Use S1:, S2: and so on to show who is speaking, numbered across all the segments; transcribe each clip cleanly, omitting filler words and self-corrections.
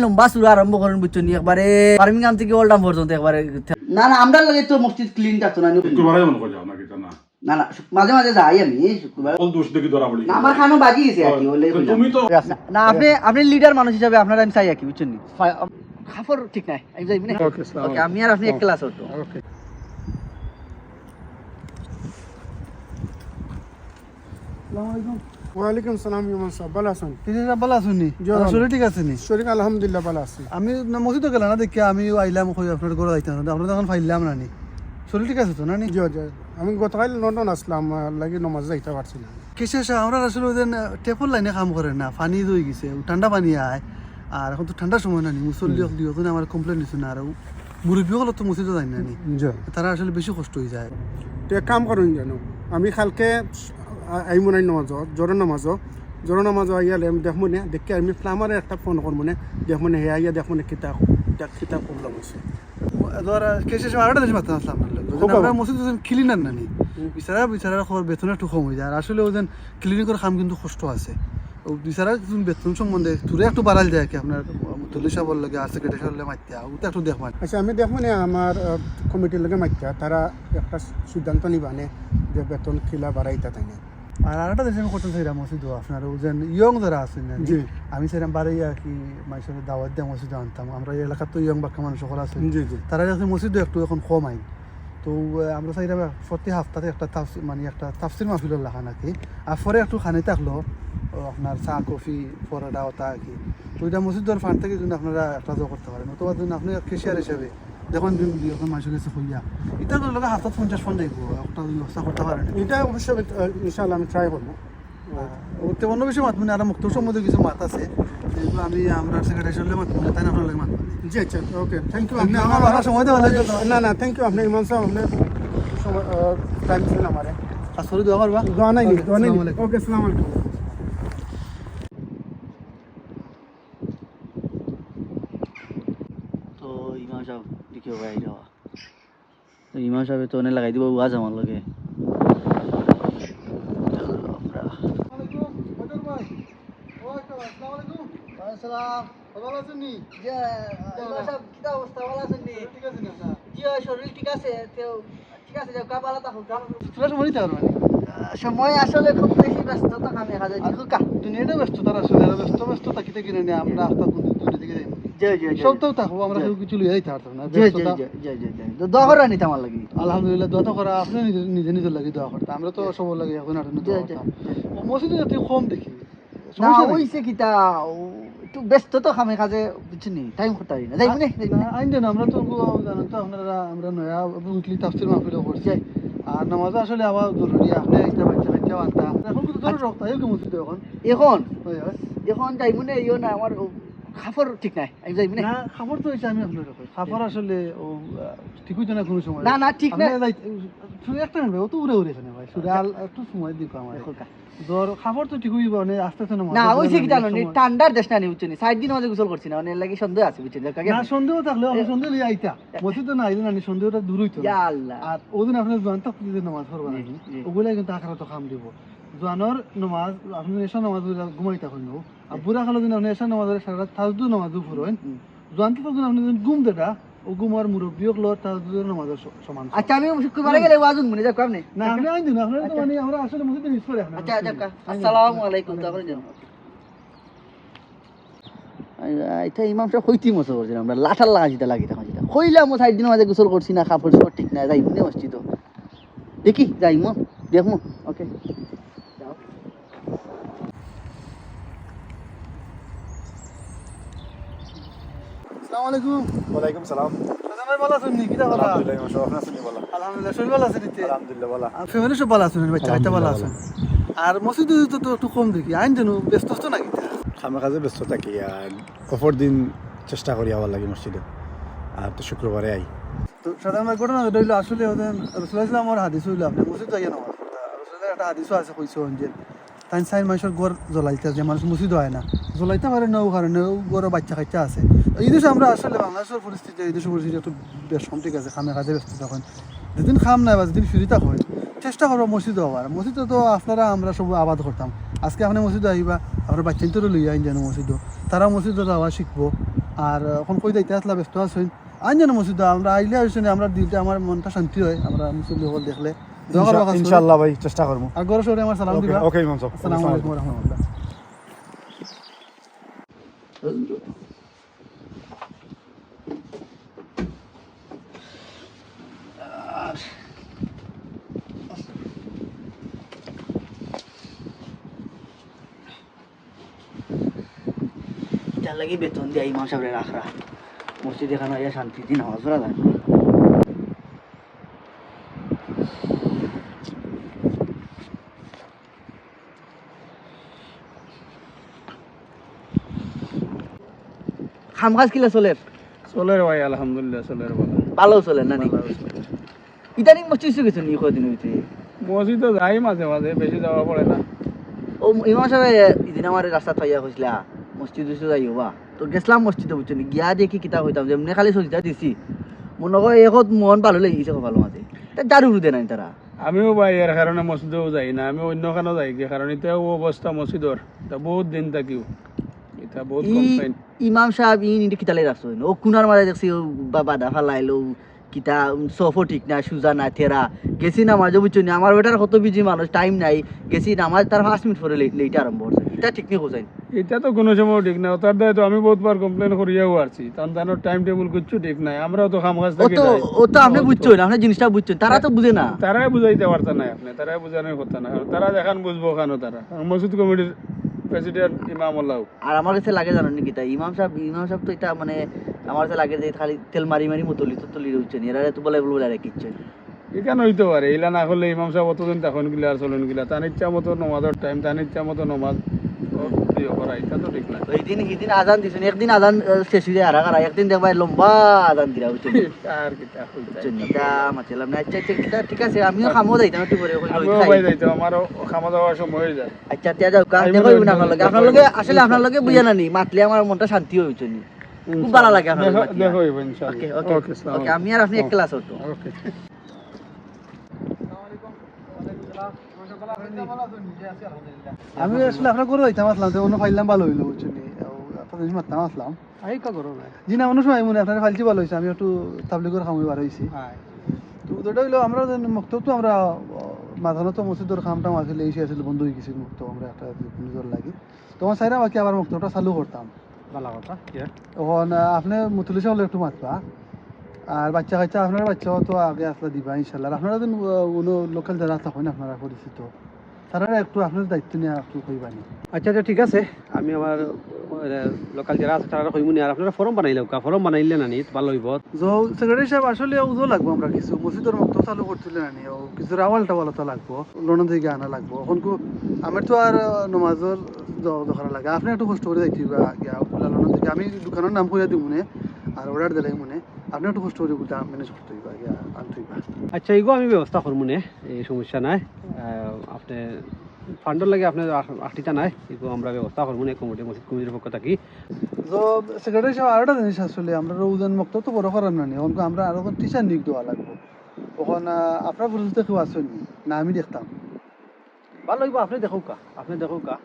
S1: লম্বা চূড়া আরম্ভ করেন বুঝছো নি একবারে বার্মিংহাম থেকে ওল্ডাম পর্যন্ত একবারে না না আমরা লাগে তো মসজিদ ক্লিন থাকতো না
S2: শুক্রবারে মনে করে যাও নাকি তা না
S1: না না মাঝে মাঝে যাই আমি শুক্রবার
S2: কোন দোষ দেখি ধরা পড়ি
S1: না আমার খানো বাজি গেছে আর কি বলে
S2: তুমি তো
S1: না আপনি আপনি লিডার মানুষ হিসাবে আপনারা আমি চাই আর কি বুঝছেন নি খাফর ঠিক নাই আমি যাই না ওকে আমি আর আপনি এক ক্লাস হতো
S3: ওকে ওয়ালাইকুম সালাম ইমান সাহেব ভালো আছেন
S4: ভালো আছেন নি শরীর ঠিক আছে নি
S3: শরীর আলহামদুলিল্লাহ ভালো আছি
S4: আমি মসজিদে গেলাম না দেখি আমি আইলাম কই আপনার ঘরে আইতাম না আপনার তখন ফাইলাম না নি শরীর ঠিক আছে তো না নি
S3: জি জি আমি গতকাল লন্ডন আসলাম লাগি নমাজ যাইতে পারছি না
S4: কিসে আমরা আসলে ওদের টেপল লাইনে কাম করে না পানি হয়ে গেছে ঠান্ডা পানি আয় আর এখন তো ঠান্ডার সময় না নি মুসল্লি দিয়ে ওখানে আমার কমপ্লেন দিচ্ছে না আর মুরব্বী হলো তো মসজিদে যায় না নি
S3: জি
S4: তারা আসলে বেশি কষ্ট হয়ে যায়
S3: তো এক কাম করুন জানো আমি কালকে আইমু নাই নামাজ জোর নামাজ আইয়ালে আমি দেখবো না দেখি আমি প্লামারে একটা ফোন করবো না দেখবো না হে আইয়া দেখবো না কিতাব প্রবলেম আছে
S4: ধর কেসে আরেকটা দেশ মাত্র আসলাম আমরা মসজিদ ক্লিনার না নি বিচারা খবর বেতন একটু কম হয়ে যায় আর আসলে ওদের ক্লিনিকের কাম কিন্তু কষ্ট আছে ও বিচারা বেতন সম্বন্ধে তুলে একটু বাড়াল যায় কি আপনার মুতল্লি সাহেবের লগে আর সেক্রেটারি সাহেবের লগে মাইতে ওটা একটু দেখবেন
S3: আচ্ছা আমি দেখবো না আমার কমিটির লগে মাইতা তারা একটা সিদ্ধান্ত নিবানে যে বেতন খিলা বাড়াইতা তাই না
S4: আর আরেকটা দেশে আমি করতে চাইলাম মসজিদ আপনার ওজন ইয়ং যারা আছেন না
S3: জি
S4: আমি সেরকম বাড়ি আর কি মানুষের দাওয়াত দিয়ে মসজিদে আনতাম আমরা এই এলাকার তো ইয়ং বাক্কা মানুষ সকল আছে
S3: জি জি
S4: তারা যাতে মসজিদে একটু এখন কম আইন তো আমরা চাইলাম প্রতি সপ্তাহে একটা মানে একটা তাফসির মাহফিলের লেখা নাকি আর পরে একটু খানি থাকলো আপনার চা কফি পরোটা ওটা আর কি তো এটা মসজিদের ফান্ড থেকে যদি আপনারা একটা জো করতে পারেন অথবা যদি আপনি কেশিয়ার হিসেবে দেখুন এখন মানুষের কাছে হইয়া এটা তো লোক হাতত 50 ফোন দেখবো একটা ব্যবস্থা করতে পারেন
S3: এটা অবশ্যই ইনশাআল্লাহ আমি ট্রাই করবো
S4: ওতে অন্য বেশি মাত মানে আর মুক্ত সম্বন্ধে কিছু মাত আছে যেগুলো আমি আমরা সেক্রেটারি সাহেব মাত তাই না আপনার মাত
S3: জি আচ্ছা ওকে থ্যাংক ইউ
S4: আপনি আমার সময় দেওয়া লাগবে
S3: না না থ্যাংক ইউ আপনি ইমান সাহেব আপনি টাইম ছিলেন আমারে
S4: আসলে দোয়া করবা
S3: দোয়া নাই
S4: আসসালামু আলাইকুম।
S3: ওকে আসসালামু আলাইকুম
S1: তো ইমাম সাহেব দেখিও ভাই যাওয়া তো ইমাম সাহেব তো অনেক লাগাই দিব ওয়াজ আমার লগে সময় আসলে খুব বেশি ব্যস্ততা কামে দেখা যায়
S4: দুনিয়াটা ব্যস্ততা আসলে ব্যস্ত থাকিতে কিনে নিয়ে আমরা আস্তা দুনিয়া থেকে যাই সব তো থাকবো আমরা কেউ কিছু লইয়াই থাকতাম না
S1: দোয়া করে নিতে আমার লাগি
S4: আলহামদুলিল্লাহ দোয়া তো করা আপনি নিজে নিজের লাগে দোয়া করতে আমরা তো সবার লাগে এখন আর মসজিদে যাতে কম দেখি
S1: না হইছে কিতা একটু ব্যস্ত তো কামে কাজে বুঝছিনি টাইম করতে পারি না যাইবো না
S4: আইন দেন আমরা তো জানেন তো আপনারা আমরা নয়া উইকলি তাফসির মাহফিলও করছি আর নামাজ আসলে আবার জরুরি আপনি একটা বাচ্চা কাচ্চাও আনতা এখন কিন্তু ধরো রক্ত আইও কি মসজিদে এখন
S1: এখন
S4: হয় হয়
S1: এখন যাইবো না ইও না আমার খাফর ঠিক নাই আমি যাইবো না
S4: না খবর তো হয়েছে আমি আপনার খবর আসলে ও ঠিক হইতো না কোনো সময়
S1: না না ঠিক না
S4: শুধু একটা নেবে ও তো উড়ে উড়ে এখানে ভাই শুধু একটু সময় দিব আমার ধর খবর তো ঠিক হইব না আস্তে আস্তে
S1: না হইছে কি জানো ঠান্ডার দেশ না নি বুঝছেন 60 দিন আমাদের গোসল করছি না অনেক লাগি সন্দেহ আছে বুঝছেন
S4: না সন্দেহ থাকলে আমি সন্দেহ লই আইতা মসজিদে না আইলে না সন্দেহটা দূর হইতো
S1: ইয়া আল্লাহ
S4: আর ওদিন আপনি জোয়ান তো যদি নামাজ পড়বেন ওগুলাই কিন্তু আখরাত কাম দিব জোয়ানোর নামাজ আপনি এসা নামাজ ঘুমাইতা হইল আর বুড়া কালো দিন আপনি এসা নামাজ সারা রাত তাজদু নামাজ পড়বেন জোয়ান তো দিন আপনি ঘুম দেটা ও ঘুমার মুরব্বী হলো তাজদু নামাজ সমান
S1: আচ্ছা আমি শুক্রবারে গেলে ওয়াজুন মনে যাক আপনি
S4: না আপনি আইন দিন আপনি তো মানে আমরা আসলে মসজিদে মিস করে
S1: আচ্ছা আচ্ছা আসসালামু আলাইকুম তারপরে যাও এটা ইমাম সাহেব হইতি মতো করছিলাম আমরা লাঠার লাগাইতে লাগি তখন যেটা হইলাম 60 দিন মাঝে গোসল করছি না কাপড় সব ঠিক না যাই মনে মসজিদ দেখি যাইমো দেখমু ওকে যাও
S4: আসসালামু আলাইকুম
S2: ওয়ালাইকুম সালাম
S4: সালাম ভালো আছেন নি কিটা ভালো
S2: আলহামদুলিল্লাহ মাশাআল্লাহ আপনি বলা
S4: আলহামদুলিল্লাহ শরীর ভালো আছে নিতে
S2: আলহামদুলিল্লাহ বলা
S4: আর ফ্যামিলি সব ভালো আছেন বাচ্চা কাচ্চা ভালো আছেন আর মসজিদে তো একটু কম দেখি আইন জানো ব্যস্ত তো নাকি
S2: খামে কাজে ব্যস্ত থাকি আর অপর দিন চেষ্টা করি আবার লাগি মসজিদে আর তো শুক্রবারে আই
S4: তো সাধারণ ঘটনা হইলো আসলে ওদের রসুল ইসলামের হাদিস হইলো আপনি মসজিদ যাইয়া নামাজ রসুলের একটা হাদিসও আছে কইছে যে তাই সাইন মানুষের ঘর জ্বলাইতে যে মানুষ মসজিদ হয় না জ্বলাইতে পারে না ও কারণে ঘরে বাচ্চা কাচ্চা আছে এই দেশে আমরা আসলে বাংলাদেশের পরিস্থিতি এই দেশের পরিস্থিতি একটু বেশ কম ঠিক আছে খামে কাজে ব্যস্ত থাকেন যেদিন খাম নাই বা যেদিন ফ্রি থাকেন চেষ্টা করবো মসজিদে হওয়ার মসজিদে তো আপনারা আমরা সব আবাদ করতাম আজকে আপনি মসজিদে আইবা আপনার বাচ্চা তো লইয়া আইন জানো মসজিদও তারা মসজিদে যাওয়া শিখবো আর এখন কই যাইতে আসলা ব্যস্ত আছেন আইন জানো মসজিদ আমরা আইলে হয়েছে আমরা দিলটা আমার মনটা শান্তি হয় আমরা মুসল্লি হল দেখলে দোয়া করবা কাজ করি।
S2: ইনশাআল্লাহ ভাই চেষ্টা করবো।
S4: আর গরো সরে আমার সালাম দিবা।
S2: ওকে ইমাম সাহেব,
S4: আসসালামু আলাইকুম ওয়া রাহমাতুল্লাহ।
S1: যার লাগি বেতন দিয়ে ইমাম সাহেবের রাখরা মসজিদ এখানে আইয়া শান্তি দিন নামাজ পড়া যায় খাম কাজ কিলা চলে
S5: চলে রে ভাই আলহামদুলিল্লাহ চলে রে ভালো
S1: ভালো চলে না নি ইদানিং মসজিদ গেছো নি কদিন হইতে
S5: মসজিদ তো যাই মাঝে মাঝে, বেশি যাওয়া পড়ে না।
S1: ও ইমাম সাহেব ইদিন আমার রাস্তা থাইয়া কইছিলা মসজিদ যাইও বা তো গেছিলাম মসজিদে বুঝছো নি গিয়া দেখি কিতা হইতাম যেমনি খালি সজিদা দিছি মনে হয় এখন মন ভালো লেগেছে ভালো মাঝে তা দারু দে নাই তারা
S5: আমিও ভাই এর কারণে মসজিদেও যাই না, আমি অন্য কারণে যাই কি কারণ এটাও অবস্থা মসজিদর তা বহুত দিন থাকিও এটা বহুত কমপ্লেইন।
S1: ইমাম সাহেব কিতালে রাখছো ও কুনার মাঝে দেখছি ও বাধা ফালাইলো কিতা সফো ঠিক না সুজা না থেরা গেছি নামাজও বুঝছো নি আমার বেটার কত বিজি মানুষ টাইম নাই গেছি নামাজ তার 5 মিনিট পরে লেট আরম্ভ করছে এটা ঠিক নেই কোথায়
S5: এটা তো কোনো সময় ঠিক না, তার দায় তো আমি বহুতবার কমপ্লেন করিয়াও আসছি, তখন তার টাইম টেবিল কিচ্ছু ঠিক নাই, আমরাও তো খাম কাজ
S1: ও
S5: থাকি
S1: তো
S5: যাই।
S1: ও তো আপনি বুঝছো না আপনি জিনিসটা বুঝছো তারা তো বুঝে না
S5: তারাই বুঝাইতে পারত না, আপনি তারাই বুঝানোর কথা না, তারা দেখান বুঝবো কেন তারা মসজিদ কমিটির প্রেসিডেন্ট ইমাম আল্লাহ।
S1: আর আমার কাছে লাগে জানো নাকি তা ইমাম সাহেব তো এটা মানে আমার কাছে লাগে যে খালি তেল মারি মারি মতলি রয়েছে এরা তো বলে বলে আর কিচ্ছু
S5: এখানে হইতে পারে, এলা না করলে ইমাম সাহেব অতদিন তখন গিলা আর চলুন গিলা, তার ইচ্ছা মতো নমাজের টাইম, তার ইচ্ছা মতো নমাজ করা, এটা তো ঠিক না।
S1: এইদিন আজান দিছেন একদিন আজান শেষ হয়ে যায় আর একদিন দেখবা লম্বা আজান দিরা বুঝছেন
S5: আর কিতা হইতা
S1: এটা মাতলাম না আচ্ছা আচ্ছা ঠিক আছে আমিও খামো যাইতাম একটু পরে
S5: আমিও ভাই যাইতো, আমারও খাওয়া দাওয়ার সময় হয়ে যায়।
S1: আচ্ছা তিয়া যাও কাজ দেখো না আপনার লগে আসলে আপনার লগে বুঝা না নি মাতলে আমার মনটা শান্তি হয়ে উঠছে নি খুব ভালো লাগে আপনার
S5: দেখো
S1: লগে
S5: দেখো
S1: ওকে
S5: ইনশাআল্লাহ।
S1: ওকে
S5: ওকে আসসালামু
S1: ওকে আমি আর আপনি এক ক্লাস হতো
S5: ওকে।
S4: আমি আসলে আপনার গরু হইতাম আসলাম তো অন্য ফাইলাম ভালো হইলো বুঝছেন আপনার জিনিস মারতাম আসলাম
S5: আই কা করো না
S4: জি না অন্য সময় মনে আপনার ফাইলছি ভালো হয়েছে আমি একটু তাবলিগের খামই বার হয়েছি তো ওটা হইলো আমরা মুক্তব তো আমরা মাঝখানে তো মসজিদের খামটাম আসলে এসে আসলে বন্ধ হয়ে গেছে মুক্ত আমরা একটা নিজের লাগি তোমার সাইরা বাকি আবার মুক্তটা চালু করতাম
S5: ভালো কথা
S4: তখন আপনি মুতুলি হলে একটু মাতবা আর বাচ্চা কাচ্চা আপনার বাচ্চাও তো আগে আসলে দিবা ইনশাল্লাহ আপনারা তো কোনো লোকাল যারা থাকেন আপনারা পরিচিত তারা একটু আপনার দায়িত্ব নিয়ে একটু কইবানি
S6: আচ্ছা আচ্ছা ঠিক আছে আমি আমার লোকাল যারা আছে তারা কইমুনি আর আপনারা ফর্ম বানাইলে ফর্ম বানাইলে না নি ভালো হইব।
S4: তো সেক্রেটারি সাহেব আসলে উজো লাগবো আমরা কিছু মসজিদের মুক্ত চালু করছিলে না ও কিছু রাওয়াল টাওয়াল তো লাগবো লন্ডন থেকে আনা লাগবো এখন আমার তো আর নমাজের দখরা লাগে আপনি একটু কষ্ট করে যাইতে লন্ডন থেকে আমি দোকানের নাম কইয়া দিব মনে আর অর্ডার দিলাই মনে আপনি একটু কষ্ট করে ম্যানেজ করতে হইবা আনতে হইবা।
S6: আচ্ছা এগো আমি ব্যবস্থা করবো নে, এই সমস্যা নাই। আপনি ফান্ডর লাগে আপনার আটটিটা নাই, এগো আমরা ব্যবস্থা করবো নে কমিটি মসজিদ কমিটির পক্ষ থাকি।
S4: তো সেক্রেটারি সাহেব আরেকটা জিনিস আসলে আমরা ওজন মুক্ত তো বড় করার না এখন আমরা আরো টিচার নিয়োগ দেওয়া লাগবো তখন আপনার পরিচিত কেউ আসেনি না আমি দেখতাম
S6: ভালো হইব আপনি দেখো কা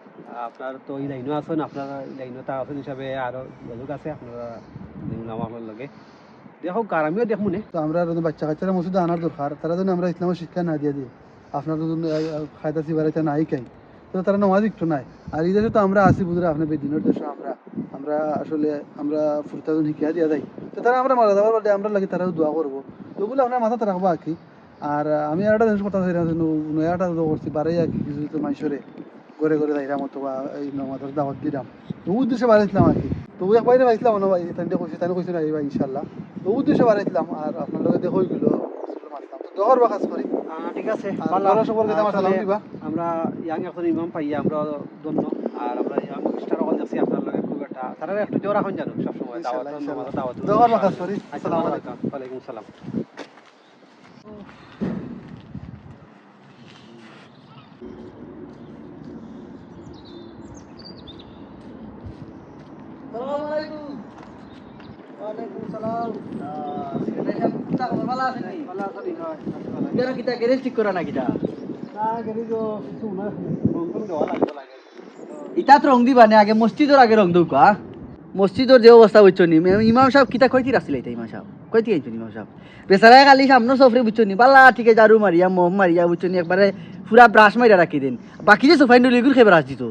S6: আপনার তো এই লাইনও আছেন, আপনার লাইনও তা আছেন হিসাবে আরো লোক আছে আপনারা আমার লগে দেখো কার আমিও দেখবো নে।
S4: তো আমরা বাচ্চা কাচ্চারা মসজিদে আনার দরকার তারা যেন আমরা ইসলামের শিক্ষা না দিয়ে দিই আপনার খায়দা সিবারাইতে নাই কাই তো তারা নমাজ একটু নাই আর এই দেশে তো আমরা আসি বুঝলে আপনার বেদিনের দেশে আমরা আসলে আমরা ফুরতাজন শিক্ষা দিয়া যাই তো তারা আমরা মারা যাওয়ার বাদে আমরা লাগে তারাও দোয়া করবো তো ওগুলো আপনার মাথাতে রাখবো আর কি। আর আমি একটা জিনিস কথা নয়াটা করছি বাড়াই আর কি কিছু তো মানুষরে ঘরে ঘরে যাইলাম অথবা এই নমাজের দাওয়াত দিলাম তো উদ্দেশ্যে বাড়াইছিলাম আর কি তো এক বাইরে পাইছিলাম না ভাই তাই কইছি তাই কইছি না এই ভাই ইনশাল্লাহ তো উদ্দেশ্যে বাড়াইছিলাম আর আপনার লগে দেখো গেলো মারতাম তো দহর বা কাজ করি
S6: ঠিক আছে
S4: আমরা
S6: ইয়াং এখন ইমাম পাইয়া আমরা ধন্য আর আমরা ইয়াং স্টার হল যাচ্ছি আপনার লগে খুব একটা তারা একটু জোর এখন জানো সবসময় দাওয়াত
S4: দহর বা কাজ করি।
S6: আসসালামু আলাইকুম। ওয়ালাইকুম সালাম।
S1: ইটা তো রং দিবা নে আগে মসজিদের আগে রং দৌকা মসজিদের যে অবস্থা বুঝছো নি ইমাম সাহেব কিতা কইতি রাখছিল এটা ইমাম সাহেব কইতি আইছো ইমাম সাহেব বেচারায় খালি সামনে সফরে বুঝছো নি বালা ঠিকে ঝাড়ু মারিয়া মোম মারিয়া বুঝছো নি একবারে পুরা ব্রাশ মারিয়া রাখি দেন বাকি যে সোফাইন এগুলো খেয়ে ব্রাশ দিত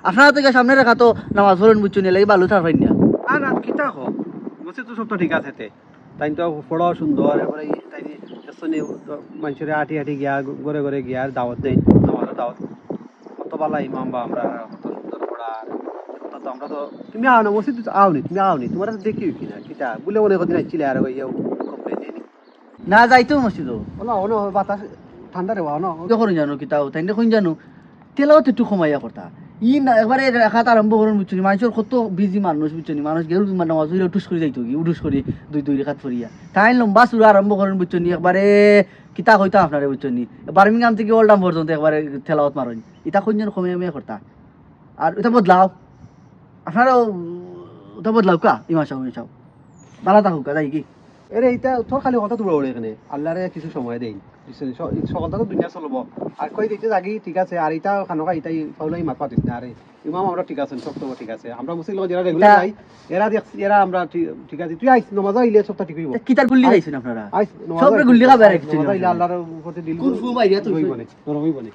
S1: আপনারা তো সামনে রাখা তো নামাজ পড়েন বুঝছো নি লাগে বালু ছাড় না
S6: না কিতা হোক মসজিদ তো সব তো ঠিক আছে তাই তো পড়াও সুন্দর এবারে তাই মানুষের আটি আটি গিয়া ঘরে ঘরে গিয়া দাওয়াত দেয় আমাদের দাওয়াত কত বালা ইমাম বা আমরা কত সুন্দর পড়া তো আমরা তো তুমি আও না মসজিদ আওনি তুমি আওনি তোমার দেখি কিনা কিতা বলে মনে কদিন আসছিলে আর ওই কমপ্লেন নেই
S1: না যাইতো মসজিদও
S6: না বাতাস ঠান্ডা রে না
S1: যখন জানো কিতাও তাই দেখুন জানো তেলাও তো একটু কমাইয়া কথা ই না একবারে রাখাত আরম্ভ করুন বুঝছো মানুষের কত বিজি মানুষ বুঝছো মানুষ গেল নামাজ হইলে উঠুস করে যাইতো কি উঠুস করে দুই রেখাত ফরিয়া তাই লম্বা চূড়া আরম্ভ করেন বুঝছো একবারে কিতা হইতা আপনারে বুঝছো বার্মিংহাম থেকে ওল্ডাম পর্যন্ত একবারে তেলাওয়াত মারেন ইটা কোন জন কমে করতা আর এটা বদলাও আপনারাও ওটা বদলাও কা ইমা সাহেব বালা থাকুক যাই কি
S6: এরে এইটা তোর খালি কথা তোমরা ওড়ে এখানে আল্লাহরে কিছু সময় দেই সকালটা তো দুনিয়া চলবো আর কই দিতে জাগি ঠিক আছে আর এটা খানোকা এটাই ফাউলাই মাত পাতিস না আরে ইমাম আমরা ঠিক আছে সব তো ঠিক আছে আমরা মুসলিম যারা রেগুলার যাই এরা আমরা ঠিক আছে তুই আইস নমাজ আইলে সবটা ঠিক হইব
S1: কিতার গুল্লি খাইছেন আপনারা
S6: আইস
S1: সবরে গুল্লি খাবে আর কিছু
S6: নমাজ আইলে আল্লাহর উপরে দিল
S1: কোন ফু মাইরিয়া তুই
S6: হইব না নরম হইব না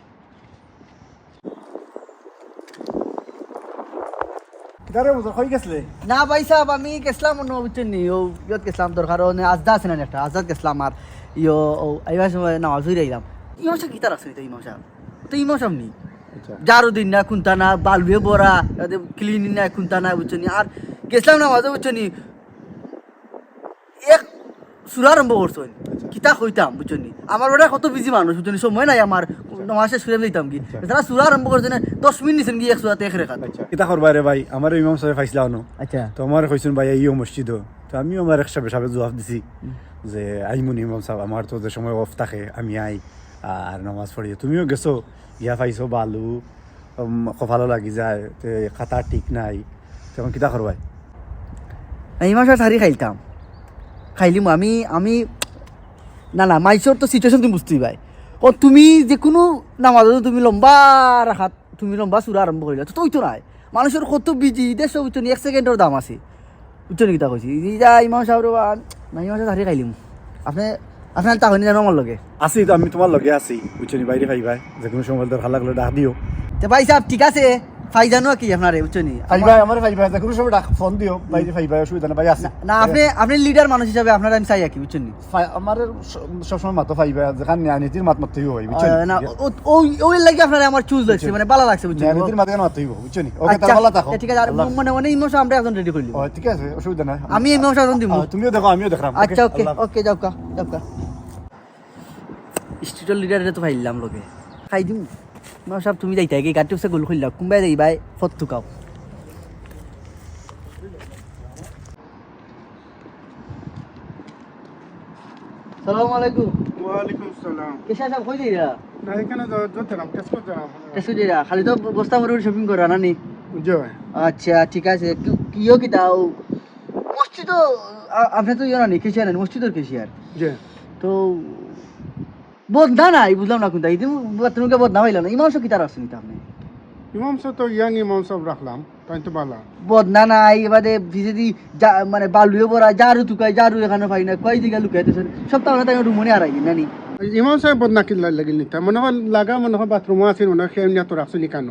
S2: কিতারে বুঝো কই গেছলে
S1: না ভাই সাহেব আমি গেছিলাম অন্য বুঝছেন নি ও ইয়ত গেছিলাম তোর কারণ আজদা আছে না একটা আজাদ গেছিলাম আর ইয়ো আইবার সময় নামাজ হয়ে আইলাম ইমাম সাহেব কিতার আছে এটা ইমাম সাহেব তো ইমাম সাহেব নি যারও দিন না খুনতা না বালুয়ে বড়া ক্লিন না খুনতা না বুঝছেন আর গেছিলাম নামাজে বুঝছেন এক সুরা আরম্ভ করছেন কিতা কইতাম বুঝছেন আমার ওটা কত বিজি মানুষ বুঝছেন সময় নাই আমার নামাজে সুরে দিতাম কি তারা সুরা আরম্ভ করছেন 10 মিনিট নিছেন কি এক সুরাতে এক রেখা
S2: কিতা করবা রে ভাই আমার ইমাম সাহেব ফাইসলা আনো
S1: আচ্ছা
S2: তো আমার কইছেন ভাই ইও মসজিদ তো আমিও আমার এক সাহেব জবাব দিছি যে আইমুন ইমাম সাহেব আমার তো যে সময় অফ থাকে আমি আই আর নামাজ পড়ি তুমিও গেছো ইয়া পাইছো বালু ভালো লাগি যায় খাতা ঠিক নাই তখন কিতা করবাই
S1: ইমাম সাহেব শাড়ি খাইলিম আমি না মাইসর তো সিচুয়েশন তুমি বুঝতেই পাই ও তুমি যে কোনো নামাজ তুমি লম্বা রাখাত তুমি লম্বা চূড়া আরম্ভ করিলা তো তো নাই মানুষের কত বিজি দেশ বুঝছো 1 সেকেন্ডের দাম আছে বুঝছো কিতা কইছি যা ইমাম সাহেব না ইমাম সাহেব শাড়ি খাইলিম আপনার তা হয়নি জানো আমার লগে
S2: আছি তো আমি তোমার লগে আছি বুঝছি বাইরে ভাই যে কোনো সময় তোর ভালো লাগলো ডাক দিও
S1: তো ভাই সাহেব ঠিক আছে ফাই জানো কি আপনারে বুঝছো নি
S2: ভাই আমার ভাই যে কোনো সময় ডাক ফোন দিও বাইরে ভাই অসুবিধা না ভাই আছে
S1: না আপনি লিডার মানুষ হিসাবে আপনার আমি চাই কি বুঝছো নি
S2: আমার সবসময় মাতো ভাই যেখানে নীতির মাত মাততেই হয় বুঝছো
S1: না ওই লাগি আপনারে আমার চুজ লাগছে মানে ভালো লাগছে বুঝছো
S2: নীতির মাতে কেন মাততেই বুঝছো নি ওকে তার ভালো থাকো
S1: ঠিক আছে আর মানে ইমোশন আমরা একজন রেডি করলি
S2: ও ঠিক আছে অসুবিধা নাই
S1: আমি ইমোশন একজন দিব
S2: তুমিও দেখো আমিও দেখলাম
S1: আচ্ছা ওকে যাও কা স্টুডিও লিডারে তো ফাইলাম লগে খাই দিম ইমাম সাহেব তুমি যাইতা কি গাড়ি উসে গোল খুললা কুম্বাই যাই ভাই ফট তুকাও সালাম আলাইকুম
S3: ওয়ালাইকুম সালাম
S1: কেশা সাহেব কই যাইরা
S3: না এখানে যতরাম কেসো যাও
S1: কেসু যাইরা খালি তো বস্তা মরুর শপিং করা না নি
S3: জয়
S1: আচ্ছা ঠিক আছে কিও কি দাও মসজিদ আপনি তো জানেন কেশিয়ার মসজিদের কেশিয়ার
S3: জয়
S1: তো বদনা নাই বুঝলাম না কোনটা ইদিন বাথরুমকে বদনা হইলাম না ইমাম সাহেব কি তার আসেনি তা আপনি
S3: ইমাম সাহেব তো ইয়াং ইমাম সাহেব রাখলাম তাই তো ভালো
S1: বদনা নাই এবারে যদি মানে বালুয়ে বড়া জারু তুকাই জারু এখানে পাই না কয় দিকে লুকাইতেছেন সব তাহলে তাই রুমনে আর আইনি নানি
S3: ইমাম সাহেব বদনা কি লাগিল নিতা মনে হয় লাগা মনে হয় বাথরুম আছে মনে হয় খেয়ে তো রাখছো কেন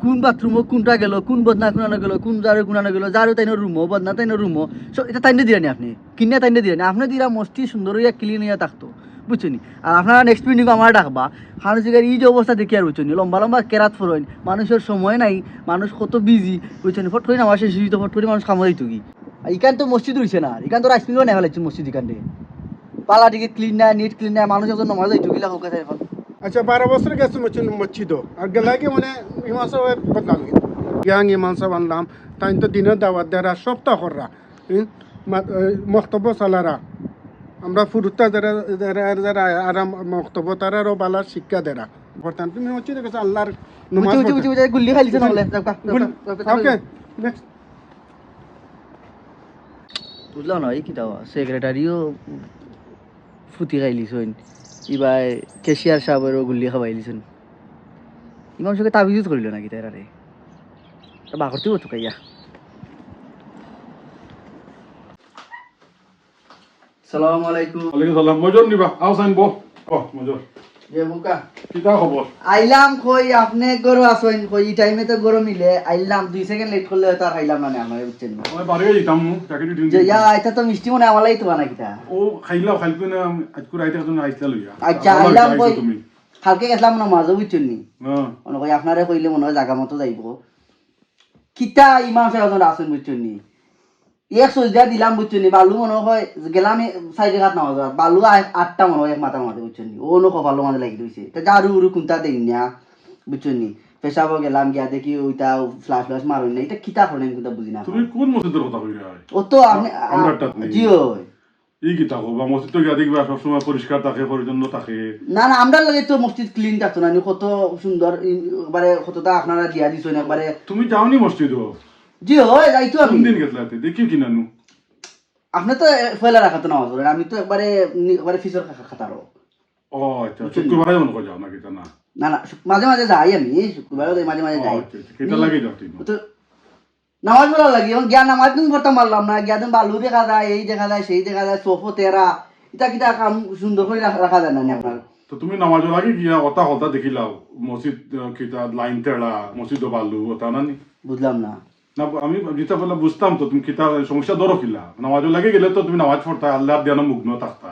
S1: কোন বাথরুমও কোনটা গেল কোন বদনা কোনানো গেল কোন জারু কোনানো গেল জারু তাইনো রুমও বদনা তাইনো রুমও সব এটা তাইনে দিলেনি আপনি কিনে তাইনে দিলেনি আপনি দিলা মস্তি সুন্দর হইয়া ক্লিন হইয়া থাকতো বুঝছেনি আর আপনারা নেক্সট মিনিং আমার ডাকবা হানুজিকার এই যে অবস্থা দেখি আর বুঝছেনি লম্বা কেরাত ফরইন মানুষের সময় নাই মানুষ কত বিজি বুঝছেনি ফট করে আমার শেষ তো ফট করে মানুষ কামড়াই তো কি ইকান তো মসজিদ রয়েছে না ইকান তো রাইস মিলও নেওয়া লাগছে মসজিদ ইকান থেকে পালা দিকে ক্লিন না নিট ক্লিন না মানুষ একজন নমাজ হইতো গিলা হোক এখন
S3: আচ্ছা 12 বছর গেছে মসজিদ আর গেলাকে মানে ইমাম সাহেব বদনাম ইয়াং ইমাম সাহেব আনলাম তাই তো দিনের দাওয়াত দেরা সপ্তাহ কররা মক্তব্য চালারা আমরা ফুরুত্তা যারা যারা আরাম মক্তব্য তারারও বালা শিক্ষা দেরা বর্তমান তুমি মসজিদে গেছো আল্লাহর নামাজ
S1: গুল্লি খাইছে নহলে
S3: ওকে নেক্সট
S1: বুঝলাম না এই কি দাও সেক্রেটারিও ফুটি খাইলিছেন ইবাই কেশিয়ার সাহেবেরও গুল্লি খাওয়াইলিছেন ইমাম সাহেব তাবিজ করিল নাকি তাই রে বাঘরতেও তো কাইয়া আসসালামু আলাইকুম।
S5: ওয়ালাইকুম সালাম। মজর নিবা আও সাইন বো ও মজর
S1: যে বুকা
S5: কিতা খবর?
S1: আইলাম কই আপনি গরো আসেন কই এই টাইমে তো গরো মিলে আইলাম 2 সেকেন্ড লেট করলে তো আর খাইলাম না আমার বুঝছেন না
S5: আমি বাড়ি যেতাম চাকরি ডিউটি
S1: যে ইয়া এটা তো মিষ্টি মনে আমালাই তো বানা কিটা
S5: ও খাইলাও খাইতো না আজকে রাইতে একজন আইসলা লইয়া
S1: আচ্ছা
S5: ভালো
S1: আইলাম
S5: আইছো
S1: কই
S5: তুমি
S1: কালকে গেছিলাম না মাঝে বুঝছেন নি
S5: হ্যাঁ
S1: মনে কই আপনারে কইলে মনে হয় জায়গা মতো যাইব কিটা ইমাম সাহেব আসেন বুঝছেন নি এক সজদা দিলাম বুঝছেন নি বালু মনে হয় গেলাম 4 রাত নামাজ বালু 8টা মনে হয় এক মাথার মাঝে বুঝছেন নি ও নো কপালো মাঝে লাগি দিছে তা জারু উরু কোনটা দেই না বুঝছেন নি পেশাবো গেলাম গিয়া দেখি ওইটা ফ্লাশ ফ্লাশ মারুন না এটা কিতা করেন কোনটা বুঝি না
S5: তুমি কোন মসজিদের কথা কইরা
S1: ও তো আপনি
S5: আমরাটাত নেই।
S1: জিও
S5: এই কিতা কবা মসজিদ তো গিয়া দেখবা সবসময় পরিষ্কার থাকে পরিচ্ছন্ন থাকে
S1: না না আমরা লাগে তো মসজিদ ক্লিন থাকতো না কত সুন্দর একবারে কতটা আপনারা দিয়া দিছেন একবারে
S5: তুমি যাওনি মসজিদও
S1: জি হয় যাইতো আমি
S5: কোন দিন গেছলাতে দেখি কি নানু
S1: আপনি তো ফয়লা রাখাতো না হজরে আমি তো একবারে একবারে ফিসর খাতারো
S5: ও আচ্ছা শুক্রবারে মনে করে যাও না কিতা না
S1: না না মাঝে মাঝে যাই আমি শুক্রবারে মাঝে মাঝে
S5: ও
S1: যাই
S5: আচ্ছা আচ্ছা কিতা লাগে যাও তুমি
S1: তো নামাজ পড়া লাগি এখন জ্ঞান নামাজ তুমি পড়তে পারলাম না জ্ঞান বালু দেখা যায় এই দেখা যায় সেই দেখা যায় সোফো তেরা এটা কিটা কাম সুন্দর করে রাখা যায় না নি আপনার
S5: তো তুমি নামাজের আগে গিয়া ওটা হলতা দেখিলাও মসজিদ কিতা লাইন তেড়া মসজিদ বালু ওটা না নি
S1: বুঝলাম না
S5: না আমি যেটা বলে বুঝতাম তো তুমি কিতা সমস্যা ধরো কিলা নামাজের লাগে গেলে তো তুমি নামাজ পড়তা আল্লাহ ধ্যান মুগ্ন থাকতা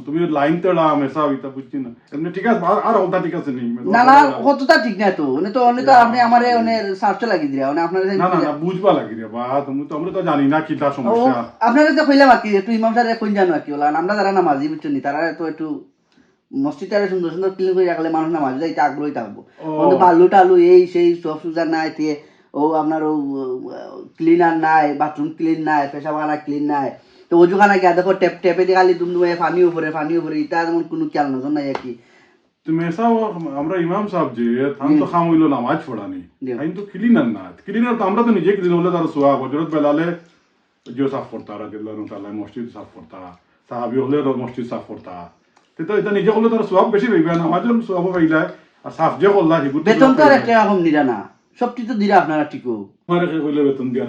S5: তুমি লাইন তেড়া মেসা ওইটা বুঝছি না এমনি ঠিক আছে আর হলতা ঠিক আছে নি
S1: না না কতটা ঠিক না তো অনেক তো আপনি আমারে অনেক সার্চ লাগি দিরা আপনার
S5: না না না বুঝবা লাগি রে বা তুমি তো আমরা তো জানি না কিতা সমস্যা
S1: আপনারা তো কইলাম আর কি একটু ইমাম সাহেব কোন জানো আর কি বলা আমরা যারা নামাজি বুঝছেন তারা তো একটু মসজিদটা সুন্দর সুন্দর ক্লিন করে রাখলে মানুষ নামাজ যাইতে আগ্রহী থাকবো কিন্তু বালু টালু এই সেই সব সুজার নাই দিয়ে ও আপনার ও ক্লিনার নাই বাথরুম ক্লিন নাই পেশাবখানা ক্লিন নাই তো ওজুখানা গিয়া দেখো টেপে দিয়ে খালি দুমদুমে পানি উপরে এটা যেমন কোনো খেয়াল নজর নাই আর কি
S5: তুমি এসা আমরা ইমাম সাহেব যে থান তো খাম হইলো নামাজ পড়ানি আইন তো ক্লিনার না ক্লিনার তো আমরা তো নিজে ক্লিন হলে তার সোয়া হজরত বেলালে যে সাফ করতা রাদিয়াল্লাহু তাআলা মসজিদ সাফ করতা সাহাবী হলে মসজিদ সাফ করতা তো এটা নিজে হলে তার সোয়াব বেশি হইবে না আমাদের সোয়াব হইলা আর সাফ যে করলা হিগুত
S1: বেতন তো আর একটা রকম দিরা না সবটি তো দিরা আপনারা ঠিকও
S5: আমার হইলে বেতন দিয়া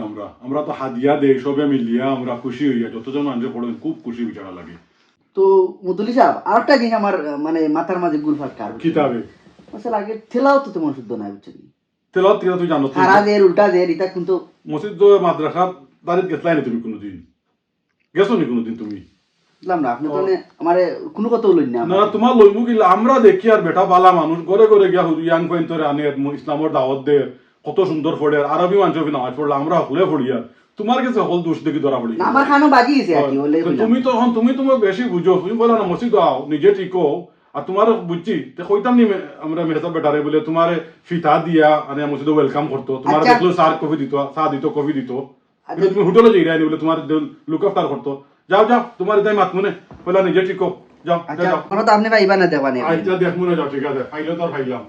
S5: আমরা তো হাদিয়া দেই সবে মিলিয়া আমরা খুশি হইয়া যতজন মানুষ পড়েন খুব খুশি বিচারা লাগে
S1: তো মুদুলি সাহেব আর একটা জিনিস আমার মানে মাথার মাঝে গুলফাট কার
S5: কিতাবে
S1: আসলে আগে ঠেলাও তো তেমন শুদ্ধ নাই বুঝছেন
S5: তেলাওয়াত কিরা তুই জানো
S1: খারা দের উল্টা দের এটা কিন্তু
S5: মসজিদ মাদ্রাসা দাঁড়িয়ে গেছলাই না তুমি কোনোদিন গেছো নি কোনোদিন তুমি
S1: বুঝলাম না আপনি তো আমার কোনো কথা বললেন না
S5: না তোমার লইমু গিলা আমরা দেখি আর বেটা বালা মানুষ ঘরে ঘরে গিয়া ইয়াং পয়েন্টরে আনে ইসলামের দাওয়াত দে কত সুন্দর পড়ে আরবি মানুষ নামাজ পড়লে আমরা হলে পড়িয়া তোমার কাছে হল দোষ দেখি ধরা পড়ি
S1: না, আমার খানো বাজি গেছে আর কি বলে
S5: তুমি তখন তুমি তোমার বেশি বুঝো তুমি বলো না মসজিদ আও নিজে ঠিক আর তোমার বুঝছি তো কইতাম নি আমরা মেহতা বেটারে বলে তোমার ফিতা দিয়া আনে মসজিদে ওয়েলকাম করতো তোমার
S1: আচ্ছা।
S5: দেখলো সার কফি দিত চা দিত কফি দিত কিন্তু তুমি হোটেলে যাই রানি বলে তোমার লুক আফটার করতো যাও যাও তোমার তাই মাত মনে বলে নিজে ঠিক যাও
S1: আচ্ছা
S5: যাও
S1: কোনো তো আপনি পাইবা না দেওয়া নেই
S5: আচ্ছা দেখ মনে যাও ঠিক আছে ফাইলে তো আর ফাইলাম